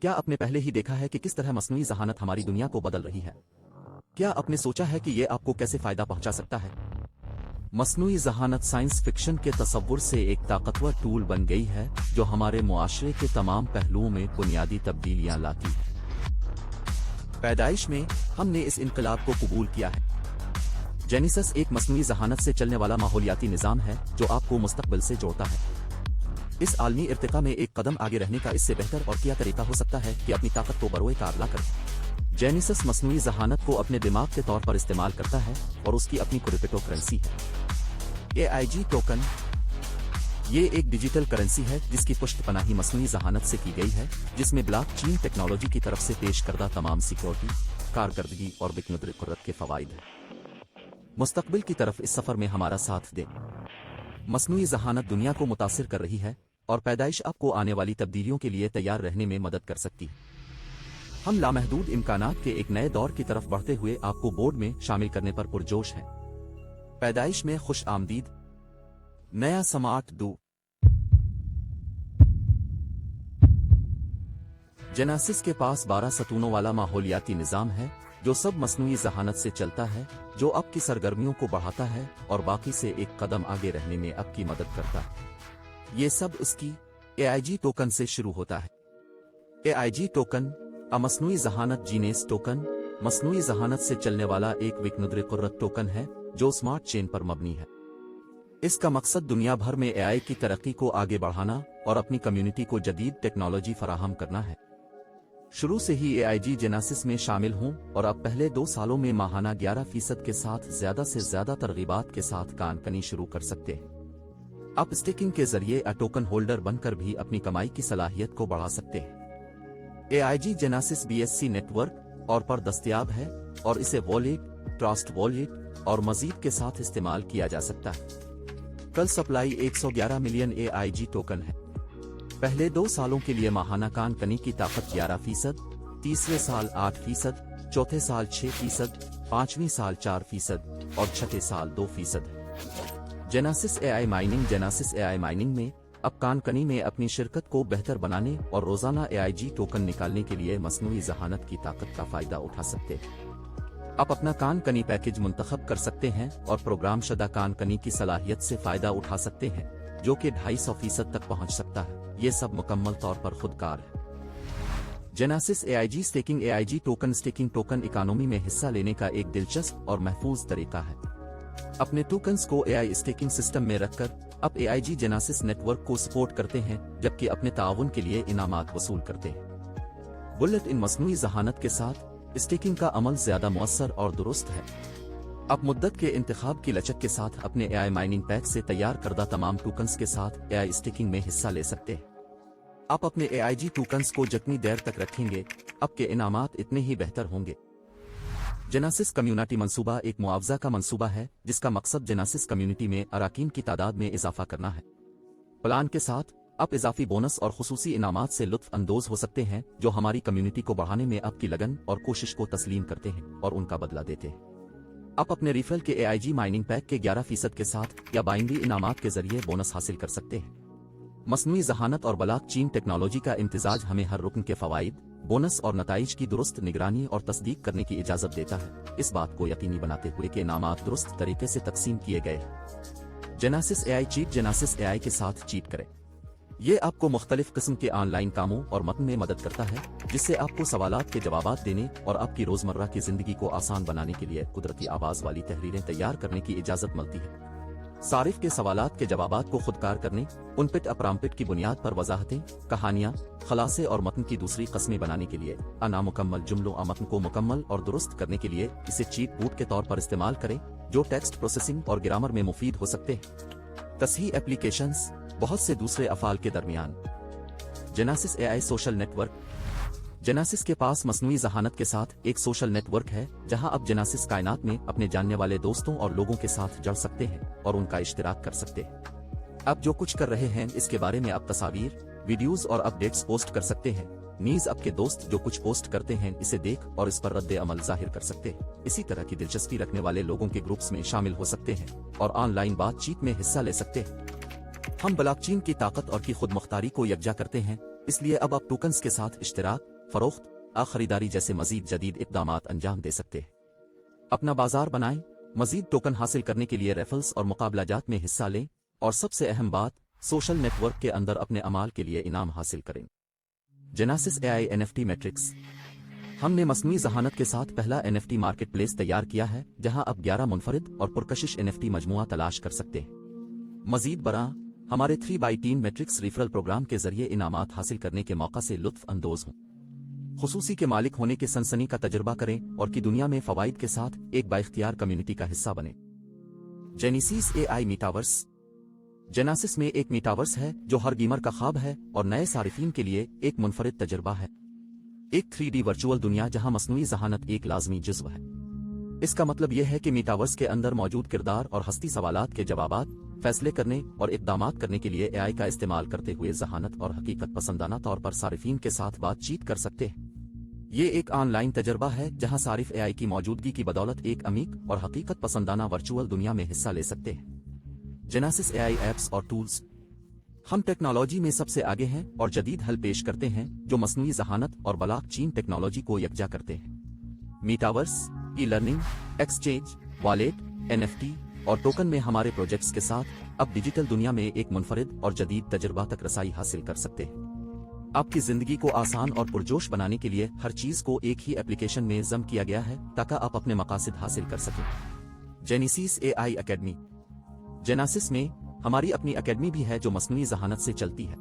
क्या आपने पहले ही देखा है कि किस तरह मस्नुई ज़हानत हमारी दुनिया को बदल रही है? क्या आपने सोचा है कि ये आपको कैसे फायदा पहुंचा सकता है? मस्नुई ज़हानत साइंस फिक्शन के तसव्वुर से एक ताकतवर टूल बन गई है जो हमारे मुआशरे के तमाम पहलुओं में बुनियादी तब्दीलियां लाती है। पैदाइश में हमने इस इनकलाब को कबूल किया है। जेनेसिस एक मस्नुई ज़हानत से चलने वाला माहौलियाती निज़ाम है जो आपको मुस्तकबिल से जोड़ता है। इस आलमी इर्तिका में एक कदम आगे रहने का इससे बेहतर और क्या तरीका हो सकता है कि अपनी ताकत को बरोए कार ला करें। जेनेसिस मस्नुई ज़हानत को अपने दिमाग के तौर पर इस्तेमाल करता है और उसकी अपनी क्रिप्टो करेंसी है। AIG टोकन ये एक डिजिटल करेंसी है जिसकी पुष्टपनाही मस्नुई ज़हानत से की गई है, जिसमें ब्लॉकचेन टेक्नोलॉजी की तरफ से पेश करदा तमाम सिक्योरिटी, कारकर्दगी और बिकनदर के फवाइद हैं। मुस्तकबिल की तरफ इस सफर में हमारा साथ दें। मस्नुई ज़हानत दुनिया को मुतासिर कर रही है और पैदाइश आपको आने वाली तब्दीलियों के लिए तैयार रहने में मदद कर सकती है। हम लामहदूद इम्कानात के एक नए दौर की तरफ बढ़ते हुए आपको बोर्ड में शामिल करने पर पुरजोश हैं। पैदाइश में खुश आमदीद। नया स्मार्ट दो जेनेसिस के पास 12 सतूनों वाला माहौलियाती निज़ाम है जो सब मस्नुई ज़हानत से चलता है, जो आपकी सरगर्मियों को बढ़ाता है और बाकी से एक कदम आगे रहने में आपकी मदद करता है। ये सब उसकी AIG टोकन से शुरू होता है। AIG टोकन मस्नुई ज़हानत जीनेस टोकन मस्नुई ज़हानत से चलने वाला एक बिकनदर टोकन है जो स्मार्ट चेन पर मबनी है। इसका मकसद दुनिया भर में AI की तरक्की को आगे बढ़ाना और अपनी कम्युनिटी को जदीद टेक्नोलॉजी फराहम करना है। शुरू से ही AIG जेनेसिस में शामिल हूं और अब पहले 2 सालों में माहाना 11% के साथ ज्यादा से ज्यादा तरगीबात के साथ कानकनी शुरू कर सकते हैं। आप स्टेकिंग के जरिए टोकन होल्डर बनकर भी अपनी कमाई की सलाहियत को बढ़ा सकते हैं। AIG जेनेसिस BSC नेटवर्क और पर दस्तयाब है और इसे वॉलेट, ट्रस्ट वॉलेट और मजीद के साथ इस्तेमाल किया जा सकता है। कल सप्लाई 111 मिलियन AIG टोकन है। पहले 2 सालों के लिए माहाना कानकनी की ताकत 11%, तीसरे साल 8%, चौथे साल 6%, 5वीं साल 4% और छठे साल 2% है। जेनेसिस AI माइनिंग में अब कानकनी में अपनी शिरकत को बेहतर बनाने और रोजाना AIG टोकन निकालने के लिए मस्नुई ज़हानत की ताकत का फायदा उठा सकते हैं। आप अपना कानकनी पैकेज मुंतखब कर सकते हैं और प्रोग्राम शुदा कानकनी की सलाहियत से फायदा उठा सकते हैं जो कि 250% तक पहुंच सकता है। ये सब मुकम्मल तौर पर खुदकार है। Genesis AIG staking token economy में हिस्सा लेने का एक दिलचस्प और महफूज तरीका है। अपने टोकन्स को AI स्टेकिंग सिस्टम में रखकर आप AIG जेनेसिस नेटवर्क को सपोर्ट करते हैं, जबकि अपने ताउन के लिए इनामात वसूल करते हैं। बुलेट इन मस्नुई ज़हानत के साथ स्टेकिंग का अमल ज्यादा मुअस्सर और दुरुस्त है। आप मुद्दत के इंतखाब की लचक के साथ अपने AI माइनिंग पैक से तैयार करदा तमाम टोकन्स के साथ AI स्टेकिंग में हिस्सा ले सकते हैं। आप अपने AIG टोकन्स को जितनी देर तक रखेंगे, आपके इनामात इतने ही बेहतर होंगे। जेनेसिस कम्युनिटी मंसूबा एक मुआवजा का मंसूबा है जिसका मकसद जेनेसिस कम्युनिटी में अराकीन की तादाद में इजाफा करना है। प्लान के साथ आप इजाफी बोनस और खुसूसी इनामात से लुत्फ अंदोज हो सकते हैं जो हमारी कम्युनिटी को बढ़ाने में आपकी लगन और कोशिश को तस्लीम करते हैं और उनका बदला देते हैं। आप अपने रिफिल के AIG माइनिंग पैक के 11% के साथ या बाइंडी इनामात के जरिए बोनस हासिल कर सकते हैं। मस्नुई ज़हानत और ब्लॉकचेन टेक्नोलॉजी का इम्तिजाज हमें हर रुकन के फवाइद, बोनस और नताइज की दुरुस्त निगरानी और तस्दीक करने की इजाजत देता है, इस बात को यकीनी बनाते हुए कि इनामात दुरुस्त तरीके से तकसीम किए गए हैं। जेनेसिस AI के साथ चीट करें। ये आपको मुख्तलिफ किस्म के ऑनलाइन कामों और मतन में मदद करता है, जिससे आपको सवालात के जवाबात देने और आपकी रोजमर्रा की जिंदगी को आसान बनाने के लिए कुदरती आवाज वाली तहरीरें तैयार करने की इजाजत मिलती है। सारिफ के सवालात के जवाबात को खुदकार करने, उनपिट अपरामपिट की बुनियाद पर वजाहतें, कहानियाँ, खलासे और मतन की दूसरी कस्में बनाने के लिए नामुकम्मल जुमलों मतन को मुकम्मल और दुरुस्त करने के लिए इसे चीट बूट के तौर पर इस्तेमाल करें जो टेक्स्ट प्रोसेसिंग और ग्रामर में मुफीद हो सकते हैं। तसही एप्लीकेशंस बहुत से दूसरे अफाल के दरमियान। Genesis AI social network. Genesis के पास मस्नुई ज़हानत के साथ एक सोशल नेटवर्क है जहां आप जेनेसिस कायनात में अपने जानने वाले दोस्तों और लोगों के साथ जुड़ सकते हैं और उनका इश्तिराक कर सकते हैं। आप जो कुछ कर रहे हैं इसके बारे में आप तस्वीर, वीडियोस और अपडेट्स पोस्ट कर सकते हैं। नीज आपके दोस्त जो कुछ पोस्ट करते हैं इसे देख और इस पर रद्द अमल जाहिर कर सकते हैं। इसी तरह की दिलचस्पी रखने वाले लोगों के ग्रुप्स में शामिल हो सकते हैं और ऑनलाइन बातचीत में हिस्सा ले सकते हैं। हम ब्लॉकचेन की ताकत और की खुद मुख्तारी को यकजा करते हैं, इसलिए अब आप टोकन्स के साथ इश्तिराक, फरोख्त, खरीदारी जैसे मजीद जदीद इक़दामात अंजाम दे सकते हैं। अपना बाजार बनाएं, मजीद टोकन हासिल करने के लिए रेफल्स और मुकाबलाजात में हिस्सा लें, और सबसे अहम बात, सोशल नेटवर्क के अंदर अपने अमाल के लिए इनाम हासिल करें। Genesis AI NFT matrix. हमने मस्नूई ज़हानत के साथ पहला NFT मार्केट प्लेस तैयार किया है, जहां आप 11 मुनफरिद और पुरकशिश NFT मजमुआ तलाश कर सकते हैं। मजीद बरा हमारे 3x10 मैट्रिक्स रिफरल प्रोग्राम के जरिए इनामात हासिल करने के मौका से लुत्फ अंदोज हों। खुसूसी के मालिक होने के सनसनी का तजुर्बा करें और की दुनिया में फवाइद के साथ एक बाइख्तियार कम्युनिटी का हिस्सा बने। Genesis AI metaverse. जेनेसिस में एक मीटावर्स है जो हर गेमर का ख्वाब है और नए सारिफीन के लिए एक मुनफरिद तजुर्बा है। एक 3D वर्चुअल दुनिया जहां मस्नूई ज़हानत एक लाजमी जुज़्व है। इसका मतलब यह है कि मीटावर्स के अंदर मौजूद किरदार और हस्ती सवालात के जवाबात, फैसले करने और इक़दामात करने के लिए AI का इस्तेमाल करते हुए ज़हानत और हकीकत पसंदाना तौर पर सारिफीन के साथ बातचीत कर सकते हैं। ये एक ऑनलाइन तजर्बा है जहां सारिफ AI की मौजूदगी की बदौलत एक अमीक और हकीकत पसंदाना वर्चुअल दुनिया में हिस्सा ले सकते हैं। जेनेसिस AI ऐप्स और टूल्स। हम टेक्नोलॉजी में सबसे आगे हैं और जदीद हल पेश करते हैं जो मस्नूई ज़हानत और ब्लॉकचेन टेक्नोलॉजी को यकजा करते हैं। Metaverse, e-learning, exchange, wallet, NFT और टोकन में हमारे प्रोजेक्ट्स के साथ अब डिजिटल दुनिया में एक मुनफरिद और जदीद तजुर्बा तक रसाई हासिल कर सकते हैं। आपकी जिंदगी को आसान और पुरजोश बनाने के लिए हर चीज को एक ही एप्लीकेशन में जम किया गया है ताकि आप अपने मकासद हासिल कर सकें। Genesis AI academy. जेनेसिस में हमारी अपनी एकेडमी भी है जो मस्नूई ज़हानत से चलती है।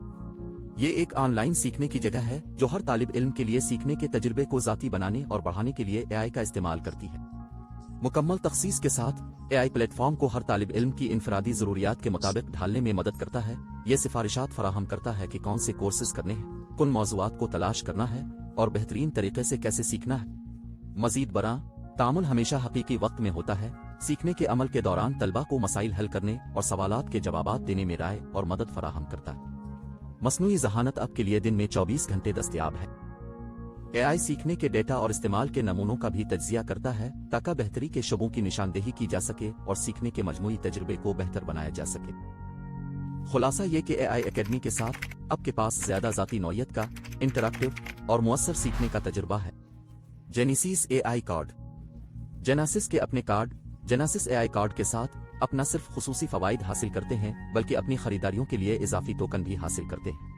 ये एक ऑनलाइन सीखने की जगह है जो हर तालिब इल्म के लिए सीखने के तजुर्बे को ज़ाती बनाने और बढ़ाने के लिए AI का इस्तेमाल करती है। मुकम्मल तखसीस के साथ AI प्लेटफॉर्म को हर तालिब इल्म की इनफरादी ज़रूरियात के मुताबिक ढालने में मदद करता है। ये सिफारिशात फराहम करता है कि कौन से कोर्सेज करने हैं, किन मौज़ूआत को तलाश करना है और बेहतरीन तरीके से कैसे सीखना है। मजीद बरा तामुल हमेशा हकीकी वक्त में होता है। सीखने के अमल के दौरान तलबा को मसाइल हल करने और सवालात के जवाबात देने में राय और मदद फराहम करता है। मस्नूई ज़हानत अब के लिए दिन में 24 घंटे दस्तयाब है। AI सीखने के डेटा और इस्तेमाल के नमूनों का भी तज्जिया करता है ताकि बेहतरी के शोबों की निशानदेही की जा सके और सीखने के मजमूई तजुर्बे को बेहतर बनाया जा सके। खुलासा ये कि AI एकेडमी के साथ आपके पास ज्यादा ज़ाती नौयत का, इंटरैक्टिव और मुअस्सर सीखने का तजुर्बा है। Genesis AI card. जेनेसिस के अपने कार्ड जेनेसिस AI कार्ड के साथ आप न सिर्फ खुसूसी फवाइद हासिल करते हैं बल्कि अपनी खरीदारियों के लिए इजाफी टोकन भी हासिल करते हैं।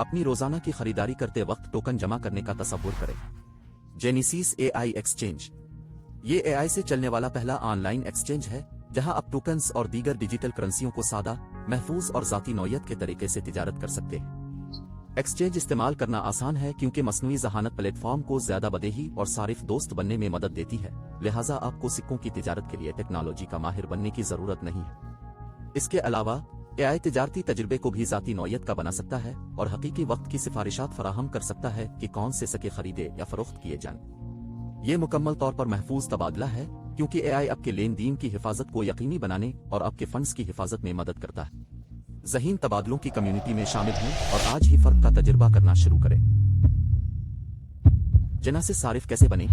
अपनी रोजाना की खरीदारी करते वक्त टोकन जमा करने का तसव्वुर करें। Genesis AI exchange. ये AI से चलने वाला पहला ऑनलाइन एक्सचेंज है जहां आप टोकन्स और दीगर डिजिटल करेंसियों को सादा, महफूज और ज़ाती नौयत के तरीके से तिजारत कर सकते हैं। एक्सचेंज इस्तेमाल करना आसान है क्योंकि मस्नूई ज़हानत प्लेटफॉर्म को ज्यादा बदेही और सारिफ दोस्त बनने में मदद देती है, लिहाजा आपको सिक्कों की तिजारत के लिए टेक्नोलॉजी का माहिर बनने की जरूरत नहीं है। इसके अलावा AI तिजारती तजुर्बे को भी ज़ाती नौयत का बना सकता है और हकीकी वक्त की सिफारिशात फराहम कर सकता है कि कौन से सके खरीदे या फरोख्त किए जाएं। ये मुकम्मल तौर पर महफूज तबादला है क्योंकि AI आपके लेन देन की हिफाजत को यकीनी बनाने और आपके फंड्स की हिफाजत में मदद करता है। ज़हीन तबादलों की कम्युनिटी में शामिल हों और आज ही फर्क का तजुर्बा करना शुरू करें। जेनेसिस सारिफ कैसे बने?